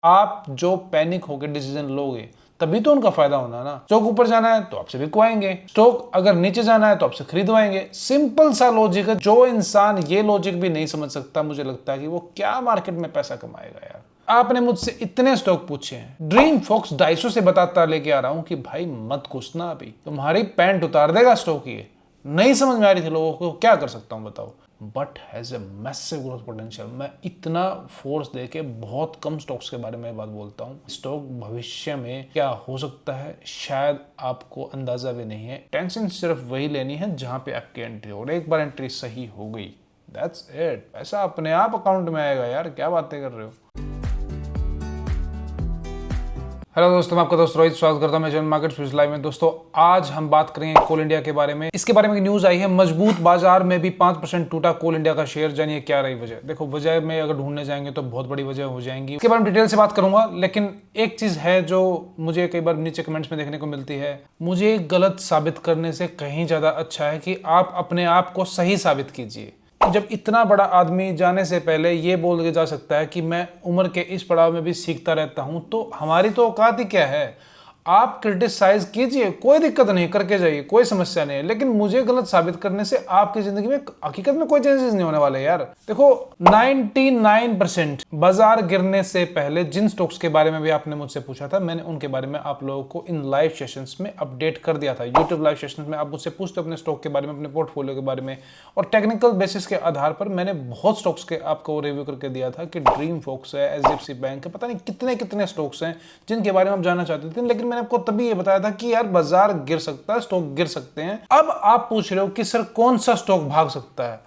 आप जो पैनिक होकर डिसीजन लोगे तभी तो उनका फायदा होना है ना। स्टॉक ऊपर जाना है तो आपसे बिकवाएंगे, स्टॉक अगर नीचे जाना है तो आपसे खरीदवाएंगे। सिंपल सा लॉजिक है। जो इंसान ये लॉजिक भी नहीं समझ सकता, मुझे लगता है कि वो क्या मार्केट में पैसा कमाएगा यार। आपने मुझसे इतने स्टॉक पूछे हैं, ड्रीम फॉक्स 250 से बताता लेके आ रहा हूं कि भाई मत घुसना, अभी तुम्हारी पैंट उतार देगा स्टॉक। ये नहीं समझ में आ रही थी लोगों को, क्या कर सकता हूं बताओ। But has a massive growth potential. मैं इतना फोर्स देके बहुत कम स्टॉक्स के बारे में बात बोलता हूँ। स्टॉक भविष्य में क्या हो सकता है शायद आपको अंदाजा भी नहीं है। टेंशन सिर्फ वही लेनी है जहां पे आपकी एंट्री हो, और एक बार एंट्री सही हो गई दैट्स इट, पैसा अपने आप अकाउंट में आएगा यार। क्या बातें कर रहे हो। हेलो दोस्तों, मैं आपका दोस्त रोहित स्वागत करता हूं मैं चैनल मार्केट स्विच लाइव में। दोस्तों आज हम बात करेंगे कोल इंडिया के बारे में। इसके बारे में न्यूज आई है, मजबूत बाजार में भी 5% टूटा कोल इंडिया का शेयर। जानिए क्या रही वजह। देखो, वजह में अगर ढूंढने जाएंगे तो बहुत बड़ी वजह हो जाएंगी, इसके बारे में डिटेल से बात करूंगा। लेकिन एक चीज है जो मुझे कई बार नीचे कमेंट्स में देखने को मिलती है, मुझे गलत साबित करने से कहीं ज्यादा अच्छा है कि आप अपने आप को सही साबित कीजिए। जब इतना बड़ा आदमी जाने से पहले ये बोल के जा सकता है कि मैं उम्र के इस पड़ाव में भी सीखता रहता हूं, तो हमारी तो औकात ही क्या है। आप क्रिटिसाइज कीजिए, कोई दिक्कत नहीं, करके जाइए, कोई समस्या नहीं है। लेकिन मुझे गलत साबित करने से आपकी जिंदगी में हकीकत में कोई चेंजेस नहीं होने वाले यार। देखो 99% बाजार गिरने से पहले जिन स्टॉक्स के बारे में भी आपने मुझसे पूछा था, मैंने उनके बारे में आप लोगों को इन लाइव सेशंस में अपडेट कर दिया था। यूट्यूब लाइव सेशंस में आप मुझसे पूछते अपने स्टॉक के बारे में, अपने पोर्टफोलियो के बारे में, और टेक्निकल बेसिस के आधार पर मैंने बहुत स्टॉक्स के आपको रिव्यू करके दिया था कि ड्रीम फॉक्स है, एचडीएफसी बैंक है, पता नहीं कितने कितने स्टॉक्स हैं जिनके बारे में आप जानना चाहते थे। लेकिन मैंने आपको तभी ये बताया था कि यार बाजार गिर सकता है, स्टॉक गिर सकते हैं। अब आप पूछ रहे हो कि सर कौन सा स्टॉक भाग सकता है।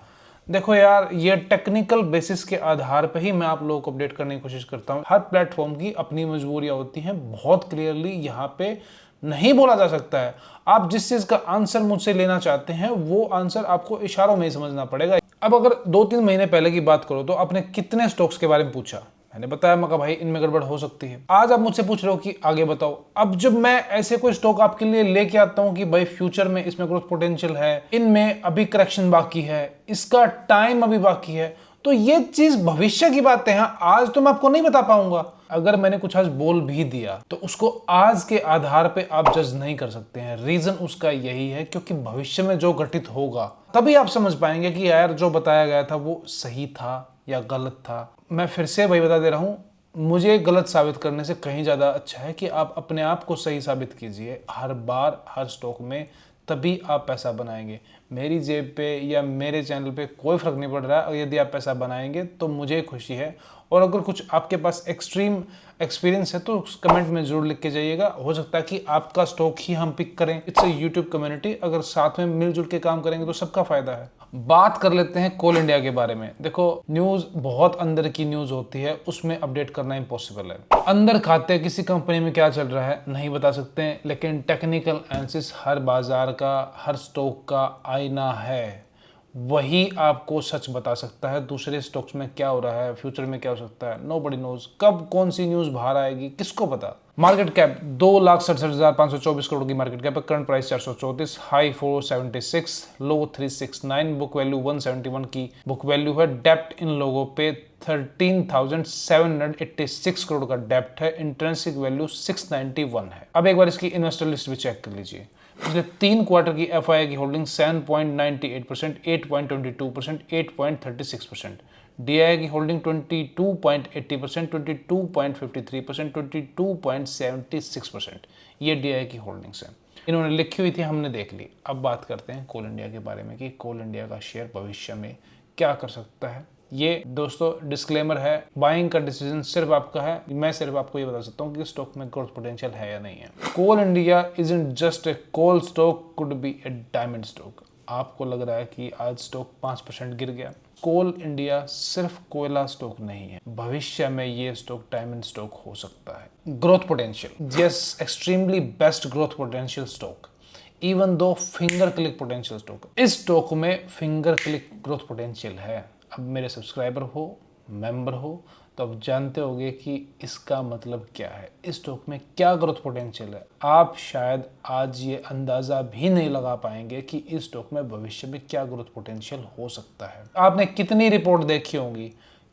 देखो यार, ये टेक्निकल बेसिस के आधार पे ही मैं आप लोगों को अपडेट करने की कोशिश करता हूं। हर प्लेटफॉर्म की अपनी मजबूरियां होती हैं, बहुत क्लियरली यहां पे नहीं बोला जा सकता है। आप जिस चीज का आंसर मुझसे लेना चाहते हैं वो आंसर आपको इशारों में ही समझना पड़ेगा। अब अगर 2-3 महीने पहले की बात करो तो आपने कितने स्टॉक्स के बारे में पूछा, मैंने बताया मगर भाई इनमें गड़बड़ हो सकती है। आज आप मुझसे पूछ रहे हो कि आगे बताओ। अब जब मैं ऐसे कोई स्टॉक आपके लिए लेके आता हूं कि भाई फ्यूचर में इसमें ग्रोथ पोटेंशियल है, इनमें अभी करेक्शन बाकी है, इसका टाइम अभी बाकी है, तो ये चीज भविष्य की बातें हैं, आज तो मैं आपको नहीं बता पाऊंगा। अगर मैंने कुछ आज बोल भी दिया तो उसको आज के आधार पे आप जज नहीं कर सकते हैं। रीजन उसका यही है क्योंकि भविष्य में जो घटित होगा तभी आप समझ पाएंगे कि यार जो बताया गया था वो सही था या गलत था। मैं फिर से वही बता दे रहा हूं, मुझे गलत साबित करने से कहीं ज्यादा अच्छा है कि आप अपने आप को सही साबित कीजिए हर बार हर स्टॉक में, तभी आप पैसा बनाएंगे। मेरी जेब पे या मेरे चैनल पे कोई फर्क नहीं पड़ रहा है। यदि आप पैसा बनाएंगे तो मुझे खुशी है, और अगर कुछ आपके पास एक्सट्रीम एक्सपीरियंस है तो कमेंट में जरूर लिख के जाइएगा। हो सकता है कि आपका स्टॉक ही हम पिक करें। इट्स अ यूट्यूब कम्युनिटी, अगर साथ में मिलजुल के काम करेंगे तो सबका फायदा है। बात कर लेते हैं कोल इंडिया के बारे में। देखो, न्यूज बहुत अंदर की न्यूज होती है, उसमें अपडेट करना इम्पॉसिबल है। अंदर खाते किसी कंपनी में क्या चल रहा है नहीं बता सकते हैं, लेकिन टेक्निकल एनालिसिस हर बाजार का, हर स्टॉक का आईना है। वही आपको सच बता सकता है दूसरे स्टॉक्स में क्या हो रहा है, फ्यूचर में क्या हो सकता है। नोबडी नोज कब कौन सी न्यूज बाहर आएगी, किसको पता। मार्केट कैप 2,67,524 करोड़ की मार्केट कैप है। करंट प्राइस 434, हाई 476, लो 369, बुक वैल्यू 171 की बुक वैल्यू है। डेप्ट इन लोगों पे 13,786 करोड़ का डेप्ट है। इंट्रिंसिक वैल्यू 691 है। अब एक बार इसकी इन्वेस्टर लिस्ट भी चेक कर लीजिए। पिछले 3 क्वार्टर की एफआईआई की होल्डिंग 7.98%, 8.22%, 8.36%। डीआईआई की होल्डिंग 22.80%, 22.53%, 22.76%। ये डीआईआई की होल्डिंग्स हैं। इन्होंने लिखी हुई थी, हमने देख ली। अब बात करते हैं कोल इंडिया के बारे में कि कोल इंडिया का शेयर भविष्य में क्या कर सकता है। ये दोस्तों डिस्क्लेमर है, बाइंग का डिसीजन सिर्फ आपका है। मैं सिर्फ आपको ये बता सकता हूँ कि स्टॉक में ग्रोथ पोटेंशियल है या नहीं है। Coal India isn't just a coal stock, could be a diamond stock. आपको लग रहा है कि आज स्टॉक 5% गिर गया। कोल इंडिया सिर्फ कोयला स्टॉक नहीं है, भविष्य में ये स्टॉक डायमंड स्टॉक हो सकता है। Growth potential, yes, extremely best growth potential stock, even though finger click potential stock. इस स्टॉक में फिंगर क्लिक ग्रोथ पोटेंशियल है। अब मेरे सब्सक्राइबर हो, मेंबर हो, तो अब जानते होंगे कि इसका मतलब क्या है, इस स्टॉक में क्या ग्रोथ पोटेंशियल है। आप शायद आज ये अंदाजा भी नहीं लगा पाएंगे कि इस स्टॉक में भविष्य में क्या ग्रोथ पोटेंशियल हो सकता है। आपने कितनी रिपोर्ट देखी होंगी,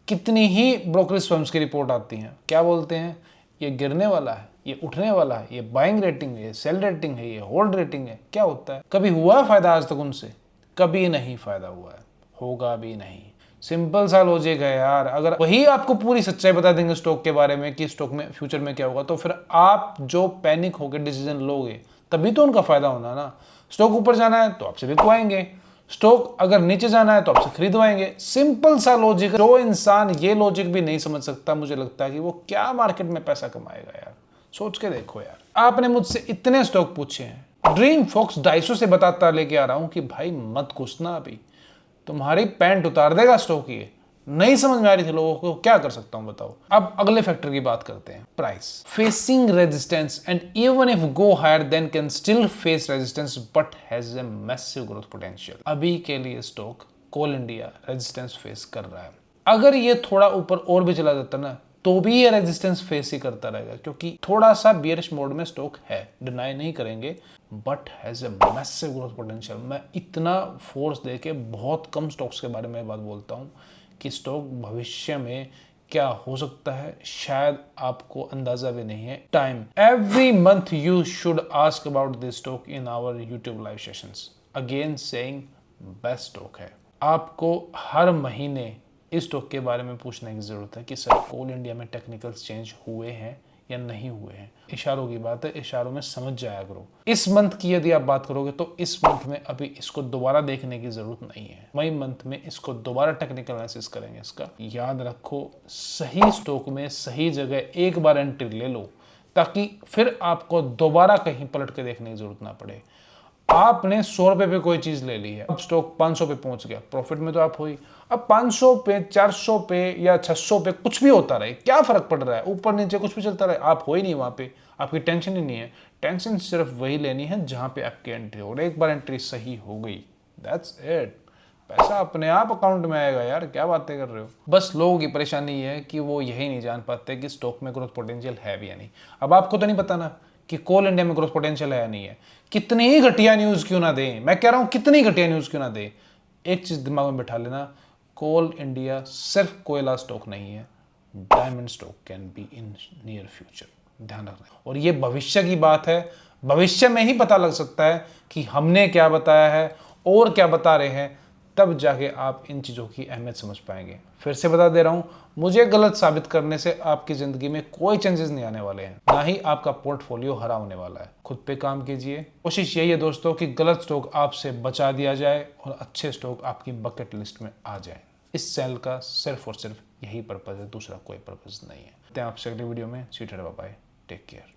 कितनी ही ब्रोकरेज फर्म्स की रिपोर्ट आती हैं, क्या बोलते हैं, ये गिरने वाला है, ये उठने वाला है, ये बाइंग रेटिंग है, ये सेल रेटिंग है, ये होल्ड रेटिंग है। क्या होता है? कभी हुआ है फायदा आज तक उनसे? कभी नहीं फायदा हुआ है, होगा भी नहीं। सिंपल सा लॉजिक है यार। अगर वही आपको पूरी सच्चाई बता देंगे स्टॉक के बारे में कि स्टॉक में फ्यूचर में क्या होगा, तो फिर आप जो पैनिक होकर डिसीजन लोगे तभी तो उनका फायदा होना ना। स्टॉक ऊपर जाना है तो आपसे बिकवाएंगे, स्टॉक अगर नीचे जाना है तो आपसे खरीदवाएंगे। सिंपल सा लॉजिक। जो इंसान ये लॉजिक भी नहीं समझ सकता, मुझे लगता है कि वो क्या मार्केट में पैसा कमाएगा यार। सोच के देखो यार। आपने मुझसे इतने स्टॉक पूछे हैं, ड्रीम फॉक्स 250 से बताता लेके आ रहा हूं कि भाई मत घुसना, अभी तुम्हारी पैंट उतार देगा स्टॉक। ये नहीं समझ में आ रही थी लोगों को, क्या कर सकता हूं बताओ। अब अगले फैक्टर की बात करते हैं, price. Facing resistance and even if go higher then can still face resistance but has a massive growth potential. अभी के लिए stock Coal India resistance face कर रहा है। अगर ये थोड़ा ऊपर और भी चला जाता ना तो भी ये रेजिस्टेंस फेस ही करता रहेगा, क्योंकि थोड़ा सा बियरिश मोड में स्टॉक है, डिनाई नहीं करेंगे, but has a massive growth potential. मैं इतना फोर्स देके बहुत कम स्टॉक्स के बारे में बात बोलता हूँ कि स्टॉक भविष्य में क्या हो सकता है शायद आपको अंदाजा भी नहीं है। Time every month you should ask about this stock in our YouTube live sessions. Again saying best stock है। आपको हर महीने इस स्टॉक के बारे में पूछने की जरूरत है कि सर कोल इंडिया में टेक्निकल्स चेंज हुए हैं या नहीं हुए हैं। इशारों की बात है, इशारों में समझ जाया करो। इस मंथ की यदि आप बात करोगे तो इस मंथ में अभी इसको दोबारा देखने की जरूरत नहीं है। मई मंथ में इसको दोबारा टेक्निकल एनालिसिस करेंगे इसका। याद रखो, सही स्टॉक में सही जगह एक बार एंट्री ले लो ताकि फिर आपको दोबारा कहीं पलट के देखने की जरूरत ना पड़े। आपने 100 रुपए पे कोई चीज ले ली है, अब स्टॉक 500 पे पहुंच गया, प्रॉफिट में तो आप हुई। अब 500 पे, 400 पे या 600 पे कुछ भी होता रहे, क्या फर्क पड़ रहा है? ऊपर नीचे कुछ भी चलता रहे, आप हो ही नहीं वहां पे, आपकी टेंशन ही नहीं है। टेंशन सिर्फ वही लेनी है जहां पे आपकी एंट्री हो, और एक बार एंट्री सही हो गई, दैट्स इट। पैसा अपने आप अकाउंट में आएगा यार, क्या बातें कर रहे हो। बस लोगों की परेशानी है कि वो यही नहीं जान पाते कि स्टॉक में ग्रोथ पोटेंशियल है भी या नहीं। अब आपको तो नहीं पता ना कि कोल इंडिया में ग्रोथ पोटेंशियल है या नहीं है। कितनी ही घटिया न्यूज क्यों ना दें, मैं कह रहा हूं कितनी घटिया न्यूज क्यों ना दें, एक चीज दिमाग में बैठा लेना, कोल इंडिया सिर्फ कोयला स्टॉक नहीं है, diamond stock can be in near future. ध्यान रखना। और ये भविष्य की बात है, भविष्य में ही पता लग सकता है कि हमने क्या बताया है और क्या बता रहे हैं, तब जाके आप इन चीज़ों की अहमियत समझ पाएंगे। फिर से बता दे रहा हूं, मुझे गलत साबित करने से आपकी ज़िंदगी में कोई चेंजेस नहीं आने वाले हैं, ना ही आपका पोर्टफोलियो हरा होने वाला है। खुद पे काम कीजिए। कोशिश यही है दोस्तों कि गलत स्टॉक आपसे बचा दिया जाए और अच्छे स्टॉक आपकी बकेट लिस्ट में आ जाए। इस चैनल का सिर्फ और सिर्फ यही पर्पज़ है, दूसरा कोई पर्पज़ नहीं है। आपसे अगले वीडियो में। Bye, take care.